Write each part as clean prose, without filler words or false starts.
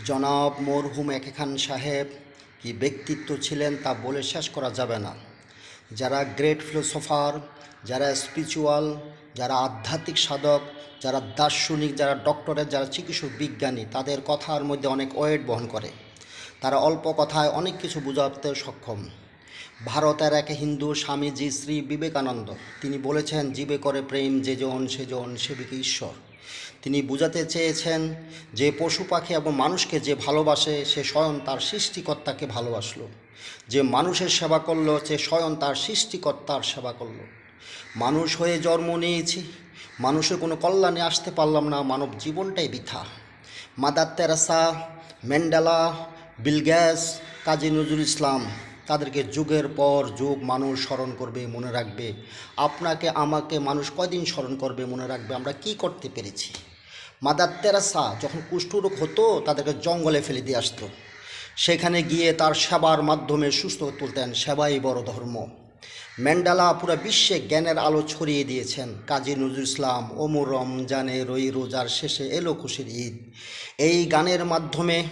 জনাব মরহুম একে খান সাহেব কি ব্যক্তিত্ব ছিলেন তা বলে শেষ করা যাবে না। যারা গ্রেট ফিলোসফার, যারা স্পিরিচুয়াল, যারা আধ্যাত্মিক সাধক, যারা দার্শনিক, যারা ডক্টরেট, যারা চিকিৎসক বিজ্ঞানী, তাদের কথার মধ্যে অনেক ওয়েট বহন করে। তারা অল্প কথায় অনেক কিছু বোঝাতে সক্ষম। ভারতের এক হিন্দু স্বামীজি শ্রী বিবেকানন্দ তিনি বলেছেন, জীবে করে প্রেম যে জন সে জন সেবিকে ঈশ্বর। তিনি বোঝাতে চেয়েছেন যে পশু পাখি এবং মানুষকে যে ভালোবাসে সে স্বয়ং তার সৃষ্টিকর্তাকে ভালোবাসলো। যে মানুষের সেবা করলো সে স্বয়ং তার সৃষ্টিকর্তার সেবা করলো। মানুষ হয়ে জন্ম নিয়েছি, মানুষের কোনো কল্যাণে আসতে পারলাম না, মানব জীবনটাই বৃথা। Mother Teresa, Mandela, Bill Gates, Kazi Nazrul Islam, তাদেরকে যুগের পর যুগ মানুষ স্মরণ করবে, মনে রাখবে। আপনাকে আমাকে মানুষ কয়দিন স্মরণ করবে, মনে রাখবে আমরা কি করতে পেরেছি। মাদার তেরেসা যখন কুষ্ঠরোগ হতো তাদেরকে জঙ্গলে ফেলে দিয়ে আসতো, সেখানে গিয়ে তার সেবার মাধ্যমে সুস্থ তুলতেন। সেবাই বড় ধর্ম। ম্যান্ডেলা পুরো বিশ্বে জ্ঞানের আলো ছড়িয়ে দিয়েছেন। কাজী নজরুল ইসলাম ওমর রমজানে রই রোজার শেষে এলো খুশির ঈদ, এই গানের মাধ্যমে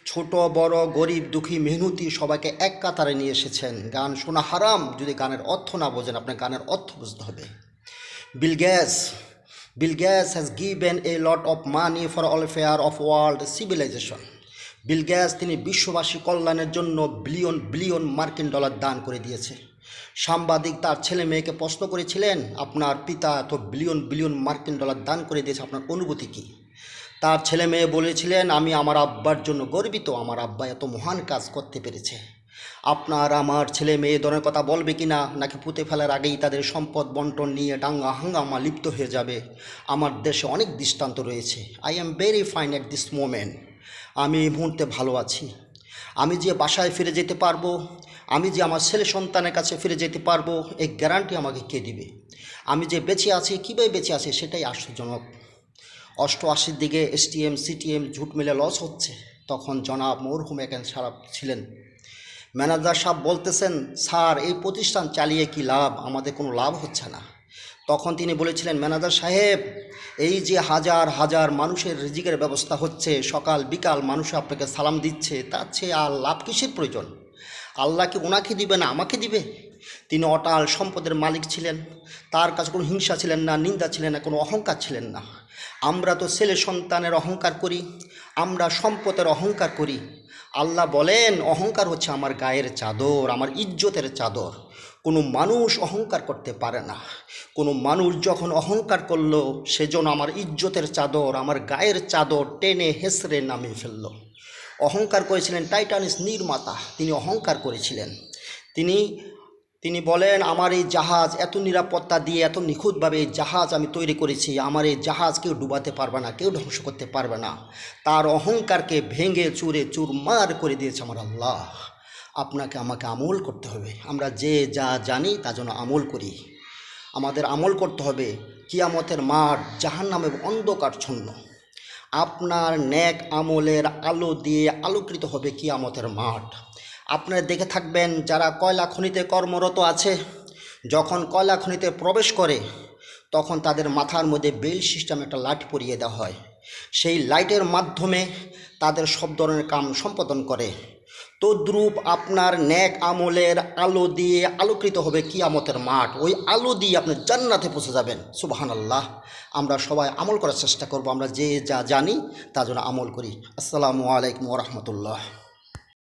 ছোট বড় গরিব দুঃখী মেহনতি সবাইকে এক কাতারে নিয়ে এসেছেন। গান শোনা হারাম, যদি গানের অর্থ না বোঝেন আপনার গানের অর্থ বুঝতে হবে। Bill Gates Bill Gates has given a lot of money for welfare of world civilization. Bill Gates তিনি বিশ্ববাসী কল্যাণের জন্য বিলিয়ন বিলিয়ন মার্কিন ডলার দান করে দিয়েছে। সাংবাদিক তার ছেলে মেয়েকে প্রশ্ন করেছিলেন, আপনার পিতা এত বিলিয়ন বিলিয়ন মার্কিন ডলার দান করে দিয়েছে, আপনার অনুভূতি কী? তার ছেলে মেয়ে বলেছিলেন, আমি আমার আব্বার জন্য গর্বিত, আমার আব্বা এত মহান কাজ করতে পেরেছে। আপনার আমার ছেলে মেয়ে ধরনের কথা বলবে কি না, নাকি পুঁতে ফেলার আগেই তাদের সম্পদ বন্টন নিয়ে দাঙ্গা হাঙ্গামা লিপ্ত হয়ে যাবে? আমার দেশে অনেক দৃষ্টান্ত রয়েছে। I am very fine at this moment. আমি এই মুহূর্তে ভালো আছি। আমি যে বাসায় ফিরে যেতে পারবো, আমি যে আমার ছেলে সন্তানের কাছে ফিরে যেতে পারবো, এই গ্যারান্টি আমাকে কে দিবে? আমি যে বেঁচে আছি, কীভাবে বেঁচে আছি সেটাই আশ্চর্যজনক। 88 দিকে এসটিএম সিটিএম ঝুট মিলে লস হচ্ছে, তখন জনাব মরহুম একেন সাহেব ছিলেন। ম্যানেজার সাহেব বলতেছেন, স্যার এই প্রতিষ্ঠান চালিয়ে কি লাভ? আমাদের কোনো লাভ হচ্ছে না। তখন তিনি বলেছিলেন, ম্যানেজার সাহেব এই যে হাজার হাজার মানুষের রিজিকের ব্যবস্থা হচ্ছে, সকাল বিকাল মানুষ আপনাকে সালাম দিচ্ছে, তার চেয়ে আর লাভ কিসের প্রয়োজন? আল্লাহ কি ওনাকে দিবে না আমাকে দিবে? তিনি অটাল সম্পদের মালিক ছিলেন, তার কাছে কোনো হিংসা ছিলেন না, নিন্দা ছিলেন না, কোনো অহংকার ছিলেন না। আমরা তো ছেলে সন্তানের অহংকার করি, আমরা সম্পদের অহংকার করি। আল্লাহ বলেন, অহংকার হচ্ছে আমার গায়ের চাদর, আমার ইজ্জতের চাদর। কোনো মানুষ অহংকার করতে পারে না। কোনো মানুষ যখন অহংকার করলো, সেজন্য আমার ইজ্জতের চাদর, আমার গায়ের চাদর টেনে হেসড়ে নামিয়ে ফেললো। অহংকার করেছিলেন টাইটানিস নির্মাতা, তিনি অহংকার করেছিলেন। তিনি তিনি বলেন, আমার এই জাহাজ এত নিরাপত্তা দিয়ে এত নিখুঁতভাবে এই জাহাজ আমি তৈরি করেছি, আমার এই জাহাজ কেউ ডুবাতে পারবে না, কেউ ধ্বংস করতে পারবে না। তার অহংকারকে ভেঙে চুরে চুরমার করে দিয়েছে আমার আল্লাহ। আপনাকে আমাকে আমল করতে হবে। আমরা যে যা জানি তা যেন আমল করি। আমাদের আমল করতে হবে। কিয়ামতের মাঠ জাহান্নামে অন্ধকারচ্ছন্ন। আপনার নেক আমলের আলো দিয়ে আলোকিত হবে কিয়ামতের মাঠ। আপনারা দেখে থাকবেন, যারা কয়লা খনিতে কর্মরত আছে, যখন কয়লা খনিতে প্রবেশ করে তখন তাদের মাথার মধ্যে বেল সিস্টেম একটা লাইট পরিয়ে দেওয়া হয়। সেই লাইটের মাধ্যমে তাদের সব ধরনের কাম সম্পাদন করে। তদ্রূপ আপনার নেক আমলের আলো দিয়ে আলোকিত হবে কিয়ামতের মাঠ। ওই আলো দিয়ে আপনি জান্নাতে পৌঁছে যাবেন। সুবহানাল্লাহ। আমরা সবাই আমল করার চেষ্টা করব। আমরা যে যা জানি তা যেন আমল করি। আসসালামু আলাইকুম ওয়া রাহমাতুল্লাহ।